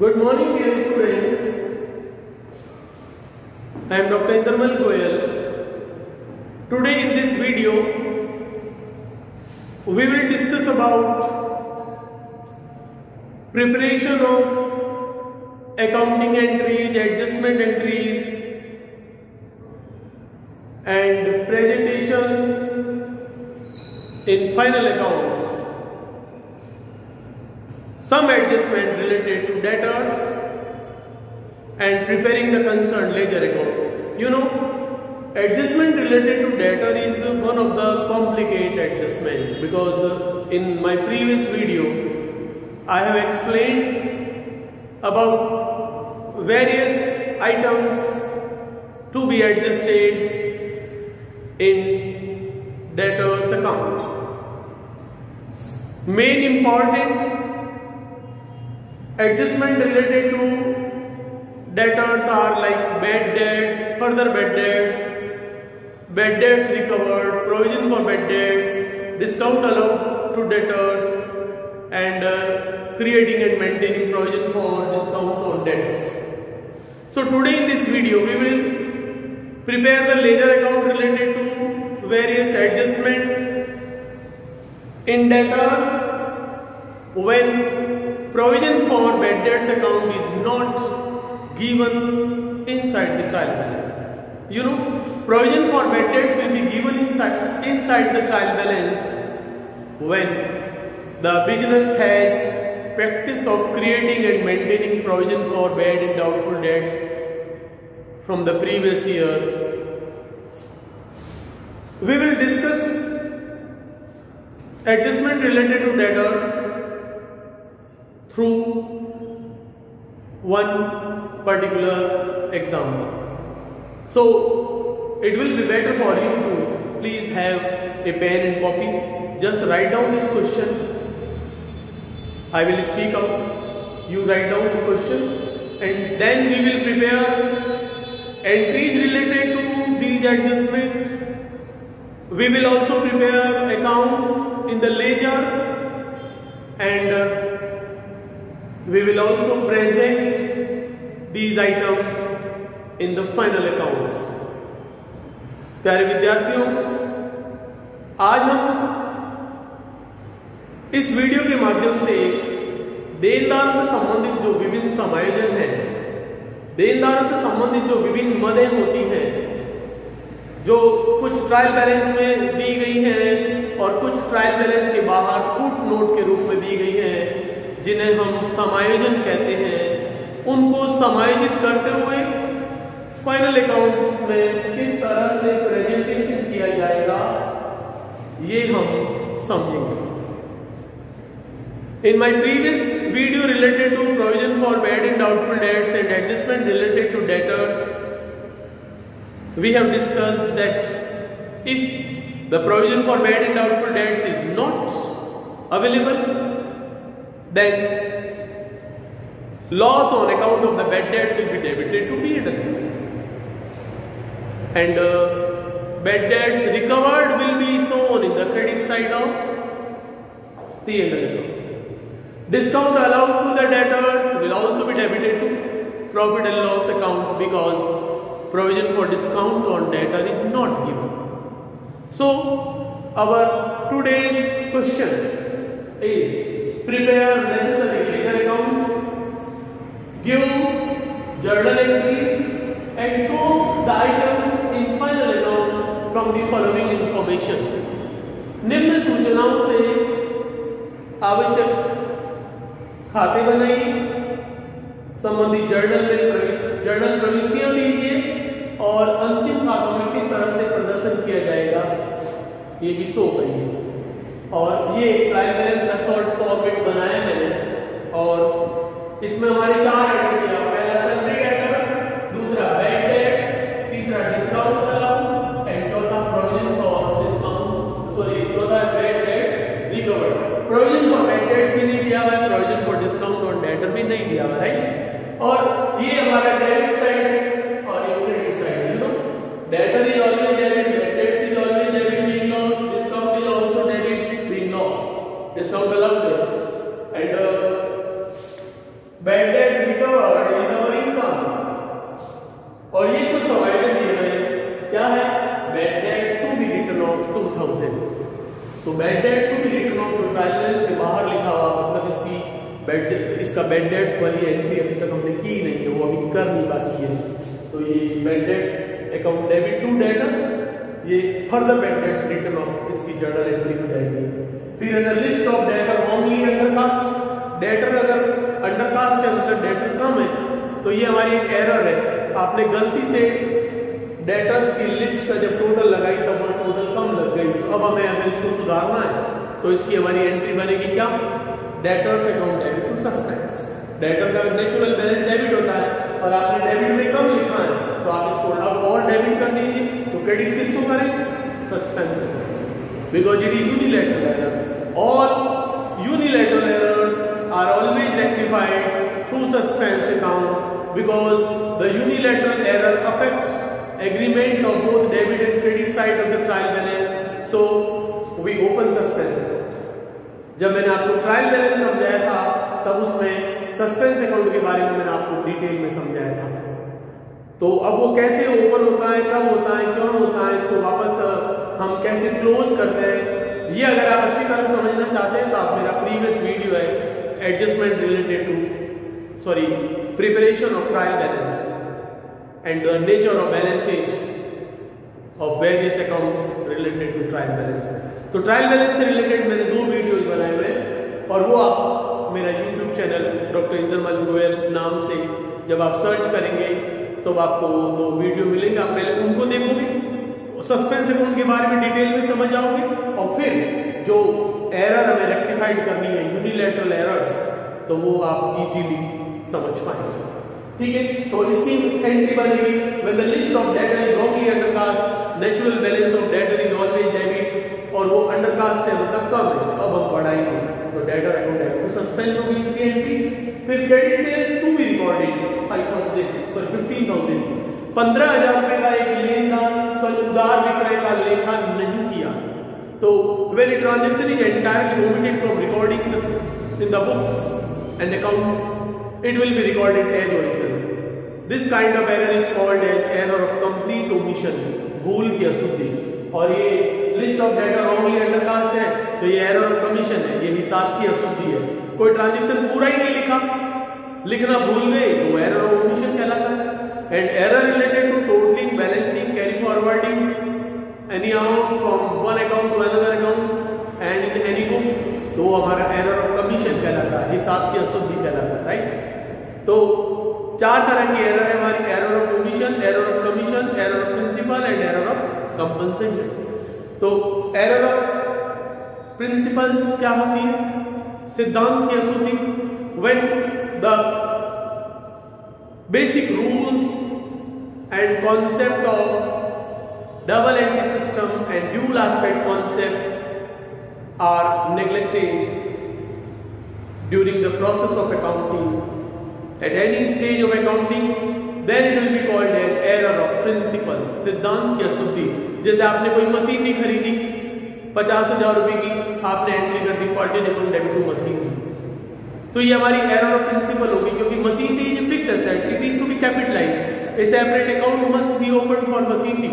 Good morning, dear students. I am Dr. Indramal Goyal. Today in this video, we will discuss about preparation of accounting entries, adjustment entries, and presentation in final accounts. Some adjustment related to debtors and preparing the concerned ledger account. You know, adjustment related to debtor is one of the complicated adjustment because in my previous video I have explained about various items to be adjusted in debtors account. Main important adjustment related to debtors are like bad debts, further bad debts recovered, provision for bad debts, discount allowed to debtors, and creating and maintaining provision for discount on debtors. So today in this video we will prepare the ledger account related to various adjustment in debtors when provision for bad debts account is not given inside the trial balance. You know, provision for bad debts will be given inside the trial balance when the business has practice of creating and maintaining provision for bad and doubtful debts from the previous year. We will discuss adjustment related to debtors through one particular example. So it will be better for you to please have a pen and copy. Just write down this question. I will speak out. You write down the question and then we will prepare entries related to these adjustments. We will also prepare accounts in the ledger and we will also present these items in the final accounts. प्यारे विद्यार्थियों, आज हम इस video के माध्यम से देनदारों से संबंधित जो विभिन्न समायोजन हैं, देनदारों से संबंधित जो विभिन्न मदें होती हैं, जो कुछ ट्रायल बैलेंस में दी गई हैं और कुछ ट्रायल बैलेंस के बाहर फुट नोट के रूप में दी गई हैं, जिन्हें हम समायोजन कहते हैं, उनको समायोजित करते हुए फाइनल अकाउंट्स में किस तरह से प्रेजेंटेशन किया जाएगा ये हम समझेंगे. In my previous video related to provision for bad and doubtful debts and adjustment related to debtors, we have discussed that if the provision for bad and doubtful debts is not available, then loss on account of the bad debts will be debited to P&L and bad debts recovered will be shown in the credit side of P&L account. Discount allowed to the debtors will also be debited to profit and loss account because provision for discount on debtor is not given. So our today's question is prepare necessary ledger accounts, give journal entries and show the items in final account from the following information. निम्न सूचनाओं से आवश्यक खाते बनाइए, संबंधित journal प्रविष्टियां दीजिए और अंतिम खातों में किस तरह से प्रदर्शन किया जाएगा ये भी शो करिए. और ये ट्रायल बैलेंस का शॉर्ट फॉर्मेट बनाया मैंने और इसमें हमारे चार आइटम्स हैं. पहला सन्ड्री डेटर्स, दूसरा बैड डेट्स, तीसरा डिस्काउंट अलाउड एंड चौथा प्रोविजन फॉर डिस्काउंट चौथा bad debts recovered. Provision for bad dates भी नहीं दिया हुआ है, provision for discount on debtor भी नहीं दिया हुआ है, राइट. और ये हमारा डेबिट साइड है और ये क्रेडिट साइड है. You know debtor is always debit, bad debts is always debit being loss, discount is also debit being loss, discount allowed and bad debts काम। और ये कुछ प्रोवाइडर दिए गए क्या है, bad debts to be written off 2000। तो bad debts to be written off trial balance के बाहर लिखा हुआ, मतलब इसका बैड डेट्स वाली एंट्री अभी तक हमने की नहीं है, वो अभी करनी बाकी है। तो ये bad debts account debit to debtor, ये further bad debts written off इसकी जर्नल एंट्री हो जाएगी। फिर under list of debtor only under cast, debtor अगर अंडर कास्ट है मतलब डेटर कम है तो ये हमारी एक एरर है, आपने गलती से डेटर्स की लिस्ट का जब टोटल लगाई तब वो टोटल कम लग गई। तो अब हमें अगर इसको सुधारना है तो इसकी हमारी एंट्री बनेगी क्या, debtors account debit to suspense. Debtor का नेचुरल बैलेंस डेबिट होता है और आपने डेबिट में कम लिखा है तो आप इसको अब और डेबिट कर दीजिए। तो क्रेडिट किसको करें, suspense, because it is unilateral error. All unilateral errors are always rectified through suspense account because the unilateral error affects agreement of both debit and credit side of the trial balance, so we open suspense account. जब मैंने आपको trial balance समझाया था तब उसमें suspense account के बारे में मैंने आपको डिटेल में समझाया था। तो अब वो कैसे ओपन होता है, कब होता है, क्यों होता है, इसको वापस हम कैसे क्लोज करते हैं, ये अगर आप अच्छी तरह समझना चाहते हैं तो आप मेरा प्रीवियस वीडियो है adjustment related to preparation of trial balance and the nature of balances of various accounts related to trial balance। तो ट्रायल बैलेंस से रिलेटेड मैंने 2 वीडियोस बनाए हुए हैं और वो आप मेरा YouTube channel doctor Indramal Goyal नाम से जब आप सर्च करेंगे तो आपको 2 वीडियो मिलेंगे, आप पहले उनको देखोगे, सस्पेंस अकाउंट के बारे में डिटेल में समझ आओगे और फिर जो एरर हमें रेक्टिफाइड करनी है यूनिलैटरल एरर्स तो वो आप इजीली समझ पाएंगे। ठीक है, तो इसकी एंट्री बनेगी when the list of debtor is wrongly undercast, natural balance of debtor is always debit, और वो अंडरकास्ट है मतलब कम है, तो अब हम पढ़ाएंगे तो debtor account debit to suspense होगी इसकी एंट्री। फिर credit sales to be recorded 15,000, 15,000 रुपए का एक लेनदार उधार विक्रय का लेखा नहीं किया तो when a transaction is entirely omitted from recording in the books and accounts, it will be recorded as original. This kind of error is called as error of complete omission, भूल की अशुद्धि। और ये list of data wrongly undercast है तो ये error of commission है, ये हिसाब की अशुद्धि है। कोई ट्रांजैक्शन पूरा ही नहीं लिखा, लिखना भूल गए तो एरर ऑफ ओमिशन कहलाता है। And error related to totalling, balancing, carry forwarding any amount from one account to another account and in any book, तो हमारा एरर ऑफ कमीशन कहलाता है, हिसाब की अशुद्धि कहलाता है, राइट। तो 4 तरह की एरर है हमारी, error of omission, error of commission, error of principle and error of compensation. तो एरर ऑफ प्रिंसिपल क्या होती है, सिद्धांत की अशुद्धि, when the basic rules and concept of double entry system and dual aspect concept are neglected during the process of accounting at any stage of accounting, then it will be called an error of principle, सिद्धांत की अशुद्धि। जैसे आपने कोई machine नहीं खरीदी 50,000 रुपए की, आपने एंट्री कर दी purchase account debit to machine, तो ये हमारी एरर ऑफ प्रिंसिपल होगी क्योंकि machine is a fixed asset, it is to be capitalized, a separate account must be open for machinery.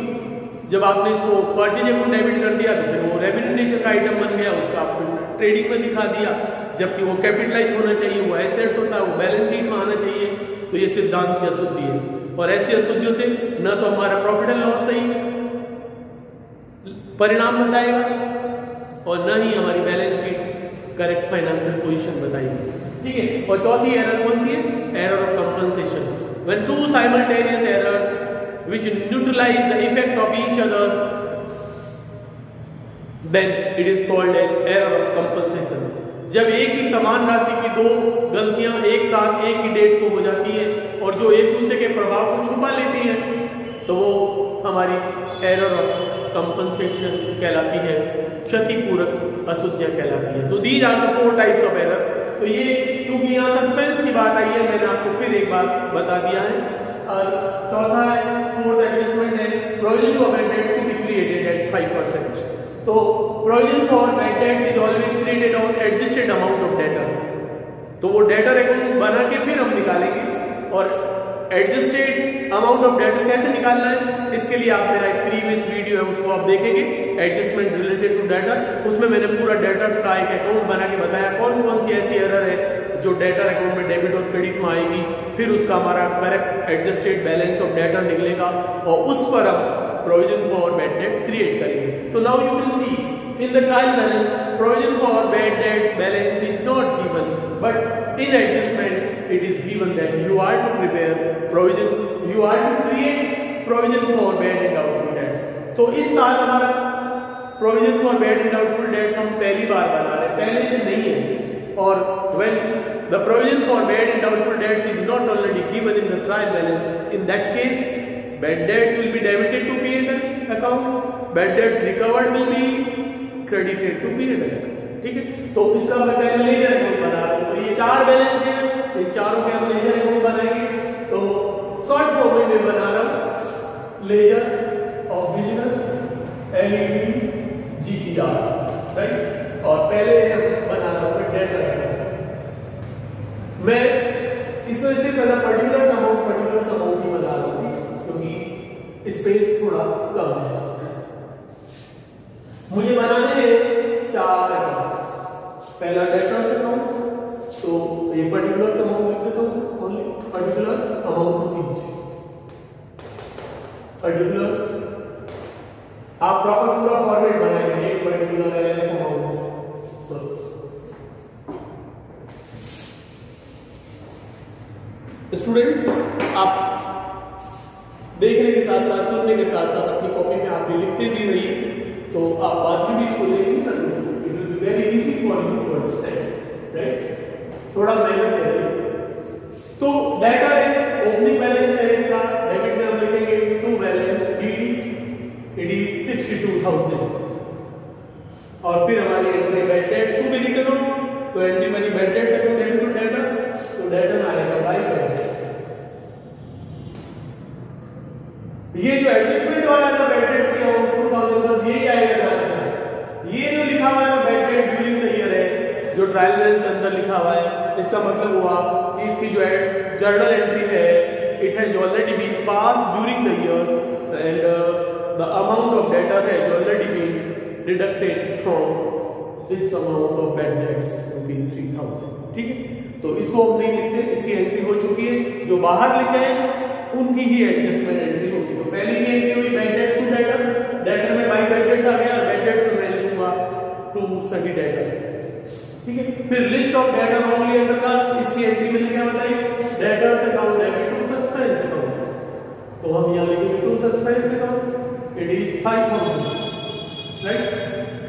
जब आपने इसको परचेज अकाउंट डेबिट कर दिया तो फिर वो रेवेन्यू नेचर का आइटम बन गया, उसका आपने ट्रेडिंग में दिखा दिया, जबकि वो कैपिटलाइज होना चाहिए, वो एसेट्स होता है, वो बैलेंस शीट में आना चाहिए। तो ये सिद्धांत की अशुद्धि है और ऐसी अशुद्धियों से न तो हमारा प्रॉफिट एंड लॉस सही परिणाम बताएगा और न ही हमारी balance sheet correct financial position बताएगी। ठीक है, और चौथी एरर कौन सी है, error of compensation, when two simultaneous errors which neutralize the effect of each other, then it is called as error of compensation। जब एक ही समान राशि की 2 गलतियां एक साथ एक ही डेट को हो जाती है और जो एक दूसरे के प्रभाव को छुपा लेती है तो वो हमारी एरर ऑफ कंपनसेशन कहलाती है, क्षतिपूरक अशुद्धियां कहलाती है। तो these are the 4 types of error. तो ये क्योंकि यहाँ सस्पेंस की बात आई है मैंने आपको फिर एक बार बता दिया है। और चौथा है, फोर्थ एडजस्टमेंट है, provision for bad debts to be created at 5%। तो provision for bad debts is always created on adjusted amount of debtor. तो वो डेटर अकाउंट बना के फिर हम निकालेंगे और एडजस्टेड अमाउंट ऑफ डेटर कैसे निकालना है, इसके लिए आप मेरा एक प्रीवियस वीडियो है उसको आप देखेंगे, एडजस्टमेंट रिलेटेड टू डेटर। उसमें मैंने पूरा डेटर्स का एक अकाउंट बना के बताया कौन कौन सी ऐसी एरर है जो डेटर अकाउंट में डेबिट और क्रेडिट में आएगी, फिर उसका हमारा correct adjusted balance of debtor निकलेगा और उस पर हम provision for bad dates create करेंगे। तो now you will see in the trial balance provision for bad debts balance is not given, but in adjustment it is given that you are to prepare provision, you are to create provision for bad and doubtful debts। तो इस साल हमारा provision for bad and doubtful debts हम पहली बार बना रहे हैं, पहले से नहीं है। और when the provision for bad and doubtful debts is not already given in the trial balance, in that case bad debts will be debited to P&L account, bad debts recovered will be credited to P&L account। ठीक है, तो इसका मैं पहले ledger account बना रहा हूं। तो ये चार बैलेंस हैं, इन चारों के हम लेजर अकाउंट बनाएंगे। तो शॉर्ट फॉर्म में बना रहा हूं laser of business LED GTR, right. और पहले हम बना रहा हूं डेटर अकाउंट। मैं इसमें से पहला पर्टिकुलर अमाउंट ही बना रहा हूं क्योंकि स्पेस थोड़ा कम है। मुझे बनाने हैं चार अकाउंट। पहला डेटर्स अकाउंट, तो ये पर्टिकुलर अमाउंट लिख देता हूं, only particular amount each particulars. आप प्रॉपर पूरा फॉर्मेट बनाएंगे पर्टिकुलर अमाउंट। स्टूडेंट्स, आप देखने के साथ साथ सुनने के साथ साथ अपनी कॉपी में आप भी लिखते भी रहिए, तो आप बाद में भी इसको देखेंगे ना, it will be very easy for you to understand, right. थोड़ा मेहनत करिए। तो डेटा है, ओपनिंग बैलेंस है इसका, डेबिट में हम लिखेंगे to balance DD, it is 62,000। और फिर हमारी entry bad debts to be written off, तो एंट्री बनी bad debts account debit to debtor, तो डेटा में आएगा बाय बैड डेट्स। ये जो एडजस्टमेंट वाला है ना बैड डेट्स की अमाउंट 2000, बस यही आएगा ध्यान रखना। ये जो लिखा हुआ है bad debt during the year है, जो ट्रायल बैलेंस के अंदर लिखा हुआ है, इसका मतलब हुआ कि इसकी जो जर्नल एंट्री है, it has already been passed during the year and the amount of debtor has already been deducted from this amount of bad debts rupees 3000। ठीक है, तो इसको हम नहीं लिखते, इसकी एंट्री हो चुकी है। जो बाहर लिखे हैं उनकी ही एडजस्टमेंट एंट्री होगी। तो पहले की एंट्री हुई bad debts to debtor, debtor में बाय बैड डेट्स आ गया, बैड डेट्स में मैं लिखूंगा टू सभी डेटर। ठीक है, फिर list of debtor only under cast, इसकी एंट्री में क्या बताइए, debtors account debit to suspense account, तो हम यहां लिखेंगे to suspense account, it is 5000, right.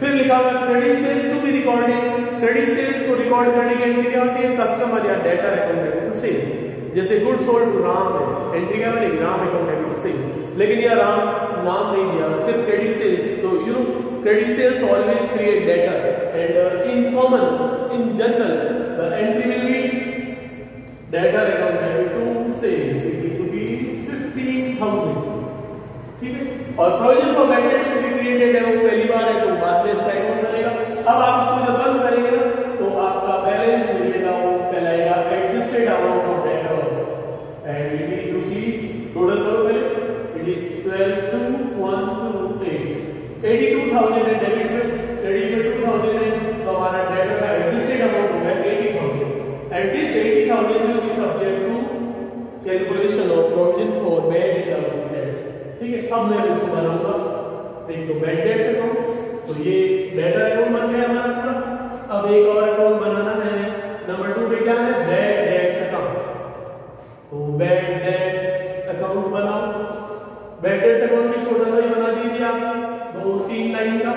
फिर लिखा हुआ credit sales to be recorded, credit sales को रिकॉर्ड करने की एंट्री क्या होती है, कस्टमर या debtor account debit to sales. जैसे गुड सोल्ड टू राम है, एंट्री क्या बनेगी, Ram account debit to sales, लेकिन यह राम नाम नहीं दिया, सिर्फ क्रेडिट सेल्स। तो you know credit sales always create debtor and in common in general the entry will be debtor account debit to sales, it is rupees 15,000। ठीक है, और provision for bad debts to be created है, वो पहली बार है तो बाद में इसका अकाउंट करेगा। अब आप इसको जब बंद करेंगे ना, तो आपका बैलेंस निकलेगा, वो कहलाएगा adjusted amount of debtor and it is rupees, total करो पहले, इट इज 12,2,128, 82,000 है डेबिट में, क्रेडिट में 2,000 है, तो हमारा डेटर का एडजस्टेड अमाउंट हो गया 80,000 and this 80,000 will be subject to calculation of provision for bad and doubtful debts. ठीक है, अब मैं इसको बनाऊंगा, एक तो बैड डेट्स अकाउंट, तो ये डेटर अकाउंट बन गया हमारा पूरा। अब एक और अकाउंट बनाना है, नंबर 2 पे क्या है, बैड डेट्स अकाउंट, तो बैड डेट्स अकाउंट बनाओ। बैड डेट्स अकाउंट भी छोटा सा ही बना दीजिए आप, 2-3 लाइन का।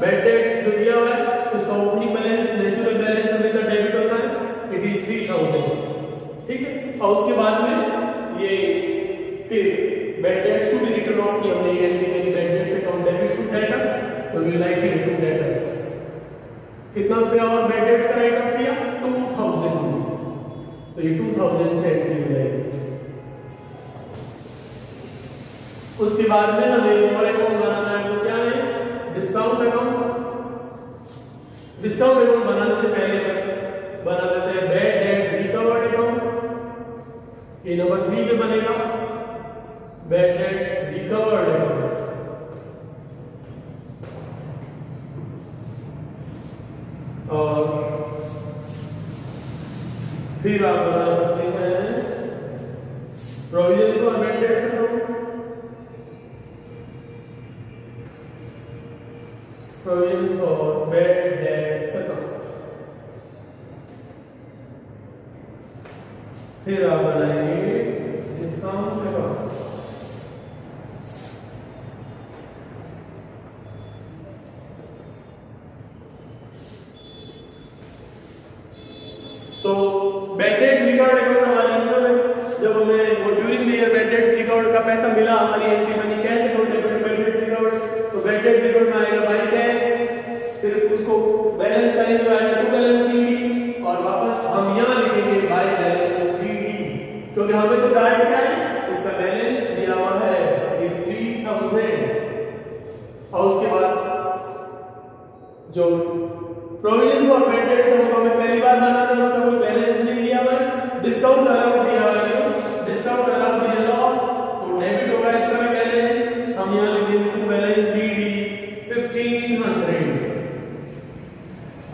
बैड डेट्स जो दिया हुआ है उसका ओपनिंग बैलेंस, नेचुरल बैलेंस हमेशा डेबिट होता है, इट इज 3000। ठीक है, और उसके बाद में ये फिर bad debts to be written off की हमने एंट्री करी, bad debts account debit to debtor, तो we write it to debtors. कितना रुपया और बैड डेट्स का राइट ऑफ किया, 2000 रुपीज, तो ये 2000 से एंट्री हो जाएगी। उसके बाद में हमें और अकाउंट बनाना है, तो क्या है, डिस्काउंट अकाउंट। डिस्काउंट अकाउंट बनाने से पहले बना लेते हैं बैड डेट्स रिकवर्ड अकाउंट, ए नंबर 3 पे बनेगा बैड डेट रिकवर्ड अकाउंट। और फिर आप बना सकते हैं provision for bad debts account, provision for bad debts account. फिर आप बनाएंगे डिस्काउंट अकाउंट। तो बैड डेट्स रिकॉर्ड अकाउंट हमारे इनकम है, जब हमें वो during the year bad debts record का पैसा मिला, हमारी एंट्री बनी cash account debit bad debts record, तो बैड डेट्स रिकॉर्ड में आएगा बाई कैश, फिर उसको बैलेंस करेंगे तो आएगा टू बैलेंस ईडी, और वापस हम यहां लिखेंगे बाई बैलेंस ईडी, क्योंकि हमें तो डायरेक्ट क्या है, इसका बैलेंस दिया हुआ है ये 3000, और उसके बाद जो प्रोविजन फॉर बैड डेट्स है वो हमें पहली बार बनाना है, उसका कोई बैलेंस नहीं दिया हुआ है, डिस्काउंट अलाउड दिया हुआ है, डिस्काउंट अलाउड दिया लॉस, तो डेबिट होगा इसका भी बैलेंस, हम यहां लिखेंगे टू बैलेंस बीडी 1500।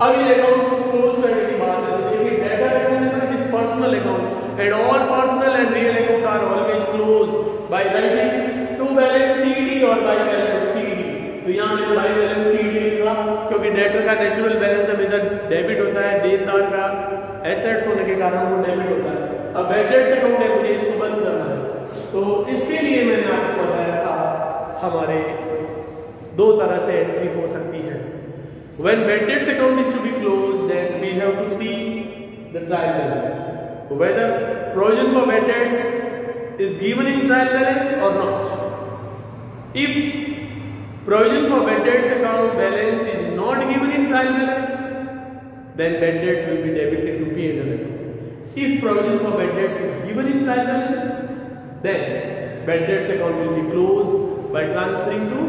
अब ये अकाउंट को क्लोज करने की बात है, तो देखिए debtor account is personal account and all personal and real account are always close by writing to balance CD और बाय बैलेंस सीडी। तो यहां मैंने बाय बैलेंस सीडी लिखा क्योंकि डेटर का नेचुरल बैलेंस हमेशा डेबिट होता है, देनदार का एसेट्स होने के कारण वो डेबिट होता है। अब बैड डेट्स अकाउंट है, मुझे इसको बंद करना है, तो इसके लिए मैंने आपको बताया था हमारे दो तरह से एंट्री हो सकती है। When bad debts account is to be closed, then we have to see the trial balance, whether provision for bad debts is given in trial balance or not. If provision for bad debts account balance is not given in trial balance, then bad debts will be debited to P&L account. If provision for bad debts is given in trial balance, then bad debts account will be closed by transferring to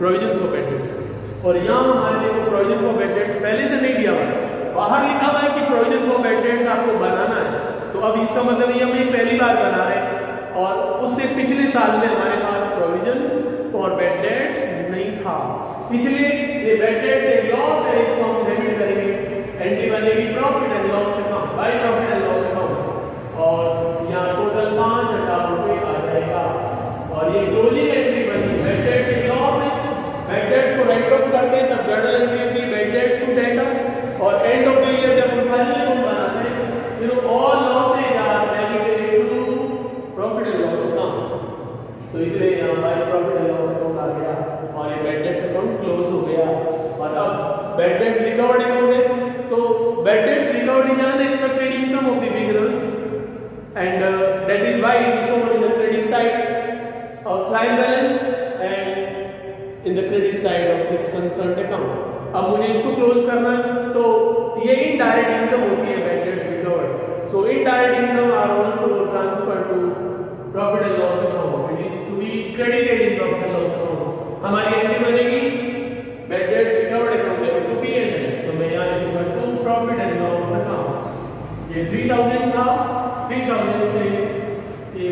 provision for bad debts account. और यहाँ हमारे लिए वो provision for bad dates पहले से नहीं दिया हुआ है, बाहर लिखा हुआ है कि प्रोविजन फॉर बैड डेट्स आपको बनाना है, तो अब इसका मतलब ये हम पहली बार बना रहे हैं और उससे पिछले साल में हमारे पास प्रोविजन फॉर बैड डेट्स नहीं था, इसलिए ये बैड डेट्स एक लॉस है, इसको हम डेबिट करेंगे, एंट्री बनेगी profit and loss account by profit and loss account, और यहाँ टोटल 5000 रुपये आ जाएगा, और ये क्लोजिंग एंट्री बनी। बैड डेट्स एक लॉस है, बैड डेट्स को राइट ऑफ करते हैं तब जर्नल एंट्री होती है बैड डेट्स टू डेटर, और एंड ऑफ द ईयर जब हम फाइनल अकाउंट बनाते हैं फिर all losses are debited to profit and loss account, तो इसलिए यहां bye profit and loss account आ गया और ये बैड डेट्स अकाउंट क्लोज हो गया। और अब बैड डेट्स रिकवर्ड अकाउंट है, तो bad debts recovered is unexpected income of the business and that is why it is shown in the credit side of trial balance and in the credit side of this concerned account. अब मुझे इसको close करना है, तो ये indirect income होती है bad debts recovered, so indirect income are also transfer to profit and loss account, it is to be credited in profit and loss account. हमारी एंट्री बनेगी bad debts recovered account debit to P&L, तो मैं यहां लिखूंगा to profit and loss account. ये 3000 था, 3000 से ये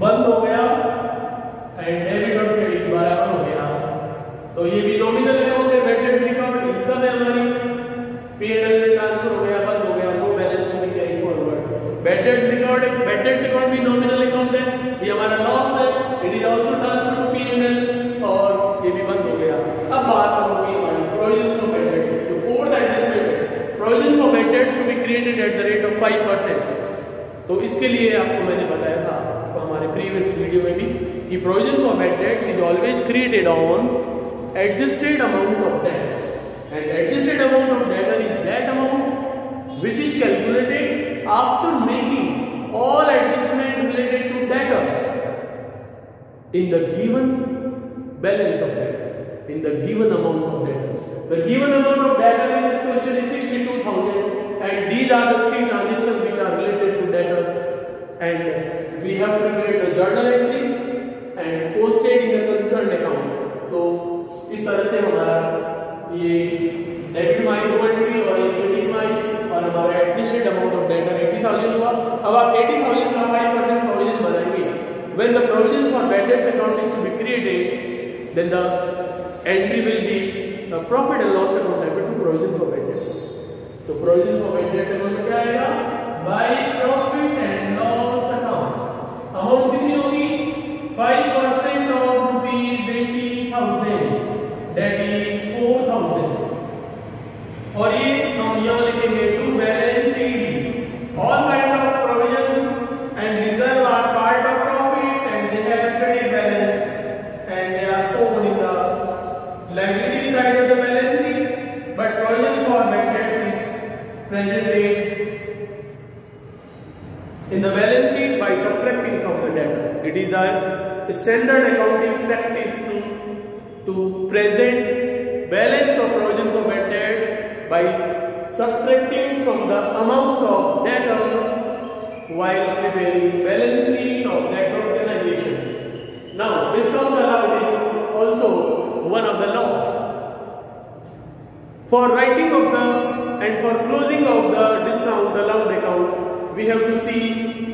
बंद हो गया एंड डेबिट और क्रेडिट बराबर हो गया, तो ये भी नॉमिनल अकाउंट है, बैड डेट्स रिकवर्ड इनकम है हमारी, P&L में ट्रांसफर हो गया, बंद हो गया, वो बैलेंस में carry forward. Bad debts recovered, bad debts account भी नॉमिनल अकाउंट है, ये हमारा लॉस है, it is also transfer to P&L और ये भी बंद हो गया। अब बात होगी हमारी प्रोविजन फॉर बैड डेट्स, तो code adjustment provision for bad debts to be created at the rate of 5%, तो इसके लिए आपको मैंने बताया था हमारे प्रीवियस वीडियो में भी कि provision for bad debts is always created on adjusted amount of debt, and adjusted amount of debtor is that amount which is calculated after making all adjustment related to debtors in the given balance of debtor, in the given amount of debtor. The given amount of debtor in this question is 62,000, and these are the three transactions which are related to debtor, and we have prepared the journal entry and posted in the concerned account. तो इस तरह से हमारा ये debit माई 2 entry और credit माई और हमारा adjusted amount of debtor 80,000 हुआ। अब आप 80,000 का 5% when the provision for bad debts account is to be created, then the entry will be the profit and loss account debit to provision for bad debts. तो provision for bad debts account क्या आएगा? By profit and loss account. Amount कितनी होगी? 5% of rupees 80,000. That is 4,000. और ये हम यहाँ लिखेंगे to balance ED. All kind of provision and reserve are part of profit and they have credit balance and they are shown in the liability side of the balance sheet. But provision for bad debts is presented in the balance sheet by subtracting from the debtor. It is the standard accounting practice to present balance of provision for bad debts by subtracting from the amount of debtor while preparing balance sheet of that organization. Now, discount allowed is also one of the laws. For writing of the and for closing of the discount allowed account, we have to see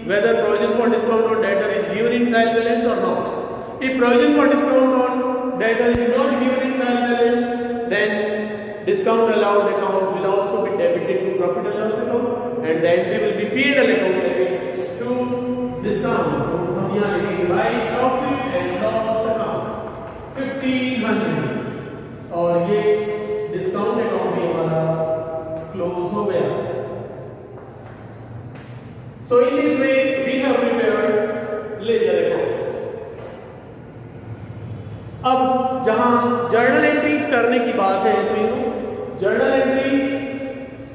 whether provision for discount on debtor is given in trial balance or not. If provision for discount on debtor is not given in trial balance, then discount allowed account will also be debited to profit and loss account and the entry will be P&L account debit to discount. तो हम यहाँ लिखेंगे by profit and loss account 1500 और ये discount account भी हमारा close हो गया. So in this way we have prepared ledger accounts. अब जहां जर्नल एंट्रीज करने की बात है तो जर्नल एंट्रीज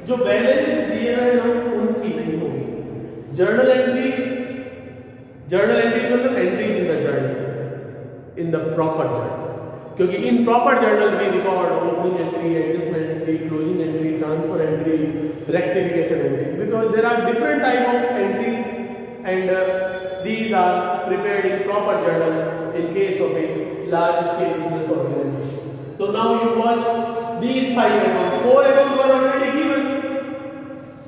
जो बैलेंसेस दिए गए हैं उनकी नहीं होगी. जर्नल एंट्री मतलब entries in the journal in the proper journal, क्योंकि in proper journal we record opening entry, adjustment entry, closing entry, transfer entry, rectification entry, because there are different type of entry and these are prepared in proper journal in case of a large scale business organization. So now you watch these 5 accounts. 4 accounts were already given,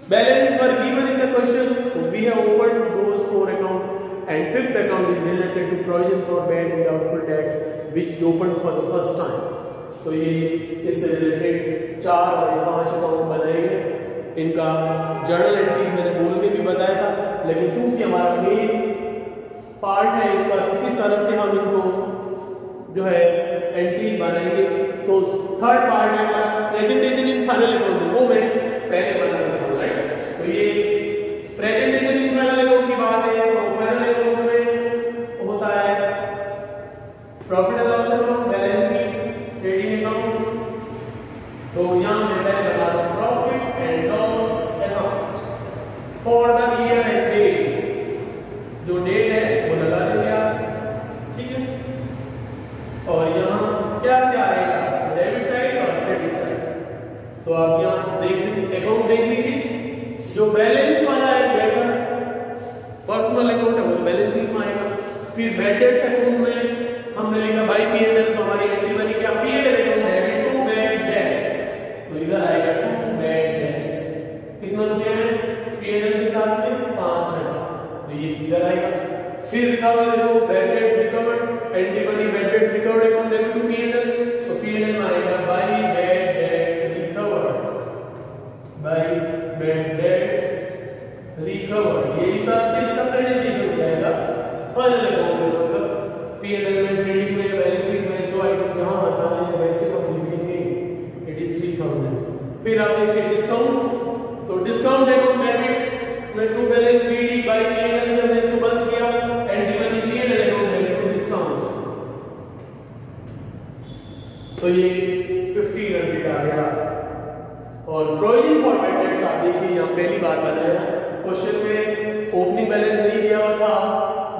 balance were given in the question, so we have opened those 4 accounts and 5th account is related to provision for bad and doubtful debts which is opened for the first time. तो ये इससे related 4 और 5 account बनाए गए. इनका journal entry मैंने बोल के भी बताया था, लेकिन चूंकि हमारा मेन पार्ट है इसका किस तरह से हम इनको जो है एंट्री बनाएंगे, तो थर्ड पार्ट है हमारा प्रेजेंटेशन इन फाइनल अकाउंट, वो मैं पहले बनाना चाहूँगा. राइट, तो ये प्रेजेंटेशन इन फाइनल अकाउंट की बात है. तो फाइनल अकाउंट में होता है profit and loss account, balance sheet, trading account. तो यहाँ मैं पहले बता दूं profit and loss account for the year end date. जो डेट है वो लगा देंगे आप, ठीक है. और यहाँ क्या क्या आएगा, डेबिट साइड और क्रेडिट साइड. तो आप यहाँ देख अकाउंट देख लीजिए. जो बैलेंस वाला है डेटा पर्सनल अकाउंट है वो बैलेंस शीट में आएगा. फिर बैड डेट्स अकाउंट में हमने लिखा बाय P&L, तो हमारी एंट्री बनी क्या, P&L account debit to bad debts. तो इधर आएगा टू बैड डेट्स. कितना रुपया है P&L के साथ में 5,000, तो ये इधर आएगा. फिर रिकवर देखो बैड डेट्स रिकवर्ड, एंट्री बनी bad debts recovered account debit to P&L. तो P&L में आएगा by bad debts recovered, by bad debts recovered. ये इस तरह से इसका प्रेजेंटेशन हो जाएगा फाइनल अकाउंट में. मतलब P&L में, ट्रेडिंग में, बैलेंस शीट में जो आइटम जहां आता है वैसे हम लिखेंगे 83,000. फिर आप देखिए डिस्काउंट, तो डिस्काउंट अकाउंट डेबिट में to balance BD by P&L से हमने इसको बंद किया, एंट्री बनी P&L account debit to discount. तो ये 1500 आ गया. और प्रोविजन फॉर बैड डेट्स आप देखिए यहाँ पहली बार बनाया. क्वेश्चन में ओपनिंग बैलेंस नहीं दिया हुआ था,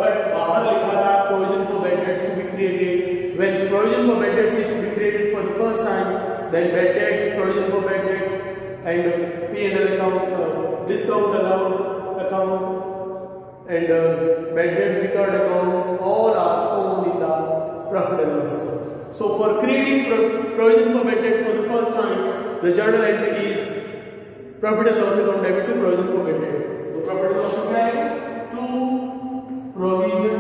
बट बाहर लिखा था provision for bad debts to be created. When provision for bad debts is to be created for the first time, then bad debts, provision for bad debt and P&L account, discount allowed account and bad debts record account, all are shown in the profit and loss account. So for creating provision for bad debts for the first time, the journal entry is profit and loss account debit to provision for bad debts. So profit and loss account to provision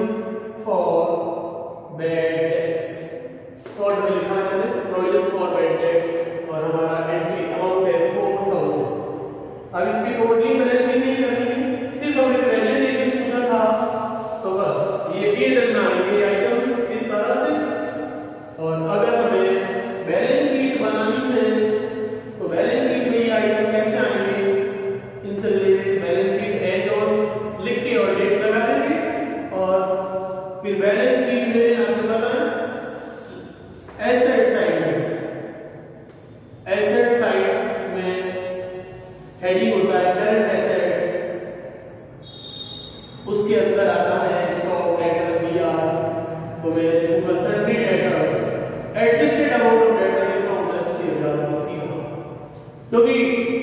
उसके अंदर आता है stock debtor BR, तो मैं लिखूंगा sundry debtors adjusted amount of debtor लिखता हूं plus 80,000 सीधा, क्योंकि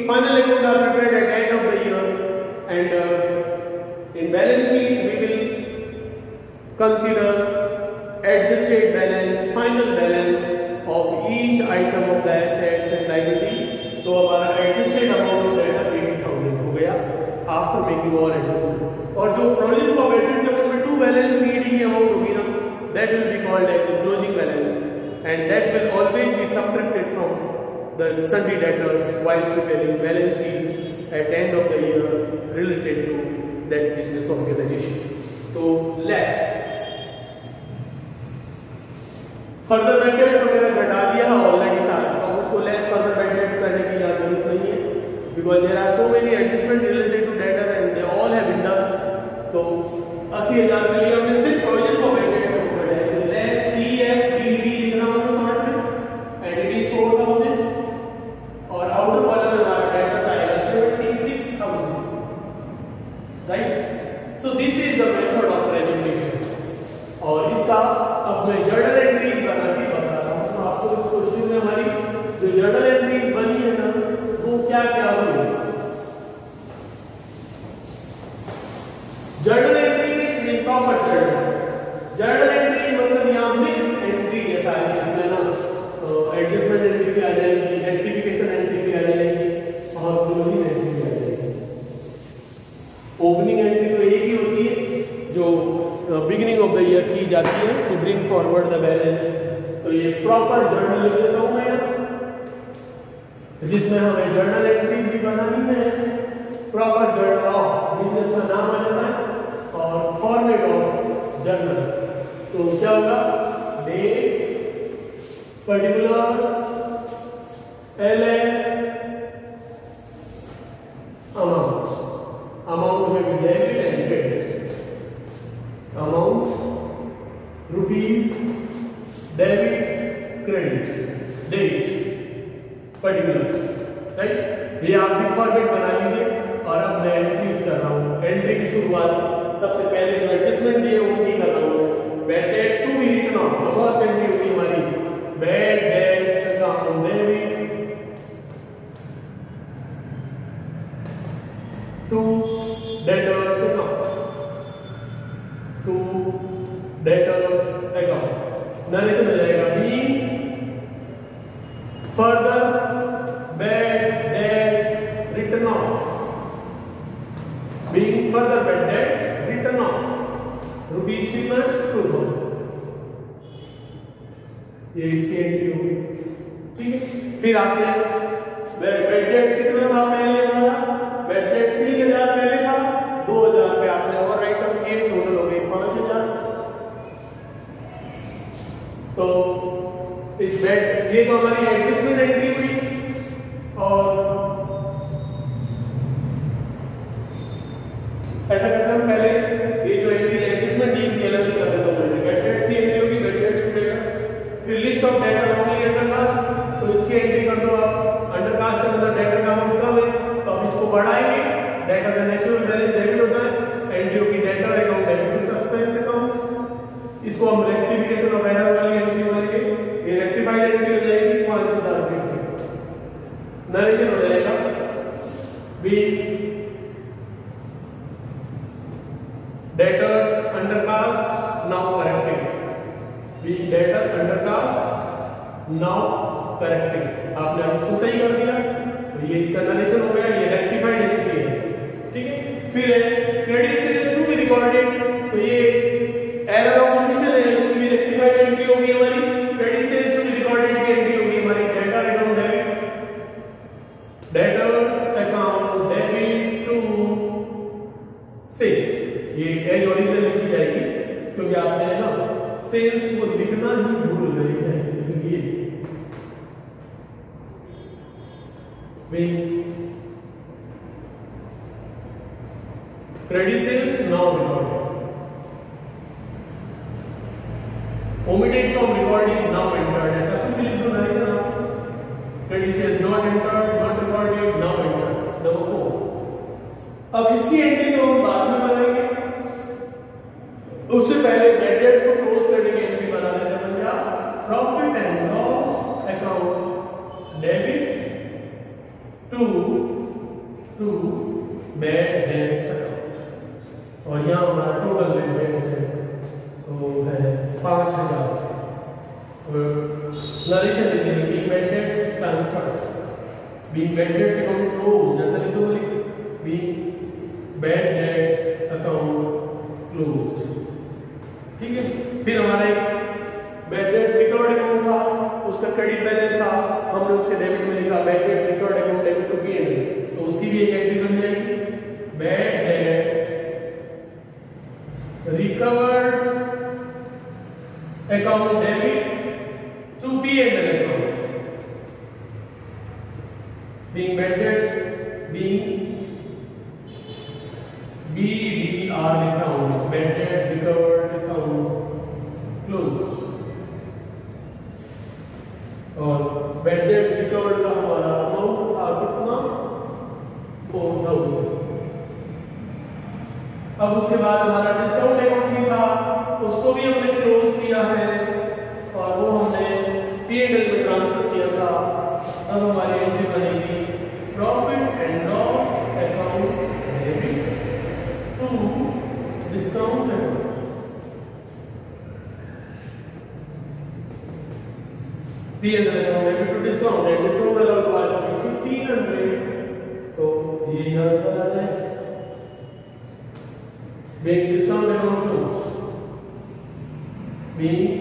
final account are prepared at end of the year and in balance sheet we will consider adjusted balance, final balance of each item of the assets and liability। तो हमारा adjusted amount of debtor 80,000 हो गया after making all adjustment। और जो closing of assets account में 2 balance sheet की amount होगी ना, that will be called as the closing balance and that will always be subtracted from the sundry debtors while preparing balance sheet at end of the year related to that business organization। तो less further benefits वगैरह घटा दिया already सारा, तो उसको less further benefits करने की यहाँ जरूरत नहीं है, because there are so many adjustment related to debtor and they all have been done. तो 80,000 के लिए हमने सिर्फ प्रोविजन फॉर बेनिफिट्स को पढ़ा है, लेस TFPD लिख रहा हूँ शॉर्ट में एंड इट इज 4,000 और आउटर कॉलम में हमारा डेटर्स आएगा 76,000, right. So this is the method of presentation. और इसका अब मैं जर्नल एंट्री बना के बता रहा हूँ, तो आपको इस क्वेश्चन में हमारी जो जर्नल एंट्री बनी है ना, वो क्या क्या हुई। Journal entry is improper journal entry मतलब यहाँ मिक्स एंट्री है सारी, जिसमें ना एडजस्टमेंट एंट्री भी आ जाएगी, रेक्टिफिकेशन एंट्री भी आ जाएगी और क्लोजिंग एंट्री भी आ जाएगी। ओपनिंग एंट्री तो एक ही होती है जो बिगिनिंग ऑफ द ईयर की जाती है to bring forward the balance. तो ये प्रॉपर जर्नल लिख देता हूं मैं यहाँ, जिसमें हमें जर्नल एंट्री भी बनानी है, प्रॉपर जर्नल ऑफ बिजनेस का नाम आ जाता है और फॉर्मेट ऑफ जर्नल। तो क्या होगा, डेट, पर्टिकुलर, LF, अमाउंट में भी debit and credit, amount rupees, debit, credit, date, particular, right. ये आप भी फॉर्मेट बना लीजिए। और अब मैं एंट्रीज कर रहा हूँ। एंट्री की शुरुआत सबसे पहले जो एडजस्टमेंट दिए उनकी कर रहा हूँ। Bad debts to be written off, first entry होगी हमारी bad debts account debit to debtors account, to debtors account. Narration हो जाएगा be further bad debts written off, being further bad debts written off rupees plus 2,000। ये इसकी entry होगी, ठीक है। फिर आपने बैड डेट्स कितने था पहले हमारा, बैड डेट्स 3,000 पहले था, 2,000 पे आपने और राइट ऑफ किए, टोटल हो गए 5,000। तो इस बैड, ये तो हमारी एडजस्टमेंट एंट्री हुई। और ऐसा करते हैं पहले ये जो एंट्री एडजस्टमेंट डी की अलग कर देता हूं मैं। बैड डेट्स की एंट्री होगी, बैड डेट्स छूटेगा। फिर list of debtor only under cast, तो इसकी एंट्री कर दो आप। अंडर कास्ट के अंदर डेटर का अमाउंट कम है तो आप इसको बढ़ाएंगे। डेटर का नेचुरल बैलेंस डेबिट होता है, एंट्री होगी debtor account debit to suspense account. इसको हम रेक्टिफिकेशन ऑफ एरर वाली एंट्री मानेंगे। ये रेक्टिफाइड एंट्री हो जाएगी 5,000 रुपए से। नरेशन हो जाएगा B debtors under cast now corrected, be debtor under cast now corrected। आपने अब इसको सही कर दिया, तो ये इसका नरेशन हो गया, ये रेक्टिफाइड एंट्री है, ठीक है। फिर है credit sales to be recorded, तो ये एरर ऑफ ओमिशन है, इसकी भी रेक्टिफाइड एंट्री होगी हमारी। Credit sales to be recorded की एंट्री होगी हमारी debtor account debit, debtors account debit to sales. ये एज ओरिजिनल लिखी जाएगी क्योंकि आपने ना सेल्स को लिखना ही भूल गए हैं, इसलिए credit sales now recorded, omitted from recording now entered, ऐसा कुछ लिख दो नरेशन आप। Credit sales not entered, not recorded, now entered. Number 4। अब इसकी एंट्री तो हम बाद में बनाएंगे, टू बैड डेट्स अकाउंट, और यहाँ हमारा टोटल बैड डेट्स है वो है 5000। नरेशन लिखेंगे being bad debts transferred, being bad debts account close, जैसा लिखो बोली being bad debts account close. ठीक है, फिर हमारा एक बैड डेट्स रिकवर्ड अकाउंट था, उसका क्रेडिट बैलेंस था, हमने उसके डेबिट में लिखा bad debts recovered account debit to P&L, तो उसकी भी एक एंट्री बन जाएगी bad debts recovered account debit to P&L account, being bad debts being BDR account, bad debts recovered account closed, और bad debts recovered का हमारा अमाउंट था कितना 4000। अब उसके बाद हमारा डिस्काउंट अकाउंट भी था, उसको भी हमने क्लोज किया है और वो हमने P&L में ट्रांसफर किया था। अब हमारी एंट्री बनेगी profit and loss account debit to discount account, P&L account debit to discount, and discount account वाला 1500, तो ये यहाँ पर आ जाए बेक discount account close, being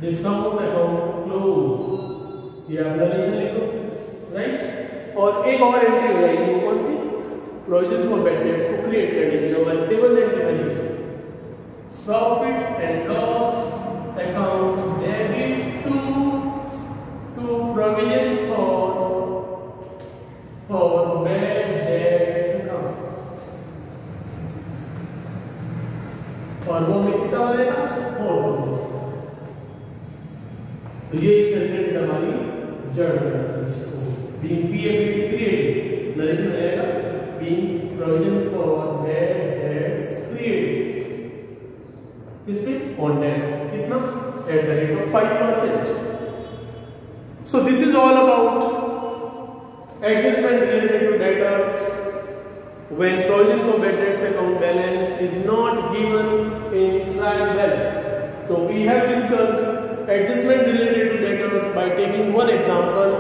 discount account close, ये आप नरेशन लिखो राइट। और एक और एंट्री हो जाएगी वो कौन सी, प्रोविजन फॉर बैड डेट्स को क्रिएट करने की, हमारी 7th एंट्री बनेगी profit and loss account debit to provision for bad debts account, और वो में कितना बनेगा 4000। तो ये सर्किट हमारी journal being PABD created, narration आएगा being provision for bad debts created, इसमें ऑन डेट कितना at the rate of 5%। So this is all about adjustment related to debtors when provision for bad debts account balance is not given in trial balance. So we have discussed adjustment related to debtors by taking one example,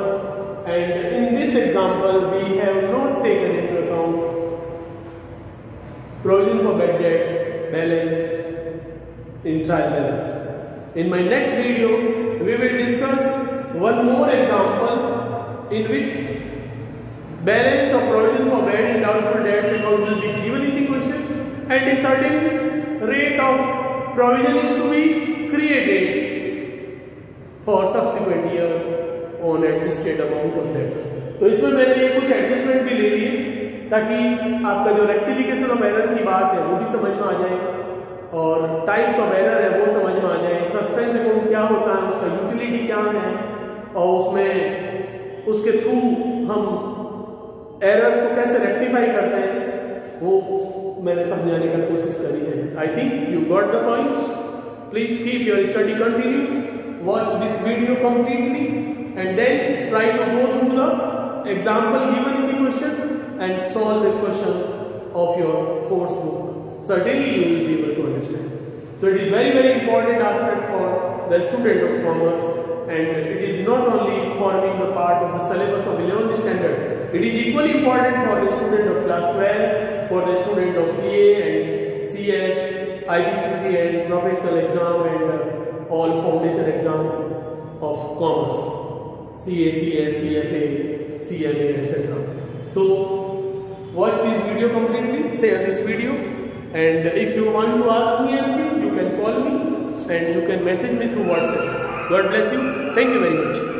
and in this example we have not taken into account provision for bad debts balance in trial balance. In my next video we will discuss one more example in which balance of provision for bad and doubtful debts account will be given in the question, and a certain rate of provision is to be created for subsequent years on adjusted amount of debtors. तो इसमें मैंने ये कुछ adjustment भी ले लिए ताकि आपका जो रेक्टिफिकेशन ऑफ एरर की बात है वो भी समझ में आ जाए, और टाइप्स ऑफ एरर है वो समझ में आ जाए, सस्पेंस अकाउंट क्या होता है, उसका यूटिलिटी क्या है, और उसमें उसके थ्रू हम एरर्स को कैसे रेक्टिफाई करते हैं वो मैंने समझाने का कोशिश करी है। I think you got the point. Please keep your study continue, watch this video completely and then try to go through the example given in the question and solve the question of your course book. Certainly you will be able to understand. So it is very important aspect for the student of commerce, and it is not only forming the part of the syllabus of 11th standard, it is equally important for the student of class 12, for the student of CA and CS, IPCC and professional exam, and all foundation exam of commerce, CA, CS, CFA, CMA, etc. So watch this video completely, share this video, and if you want to ask me anything, you can call me and you can message me through WhatsApp. God bless you. Thank you very much.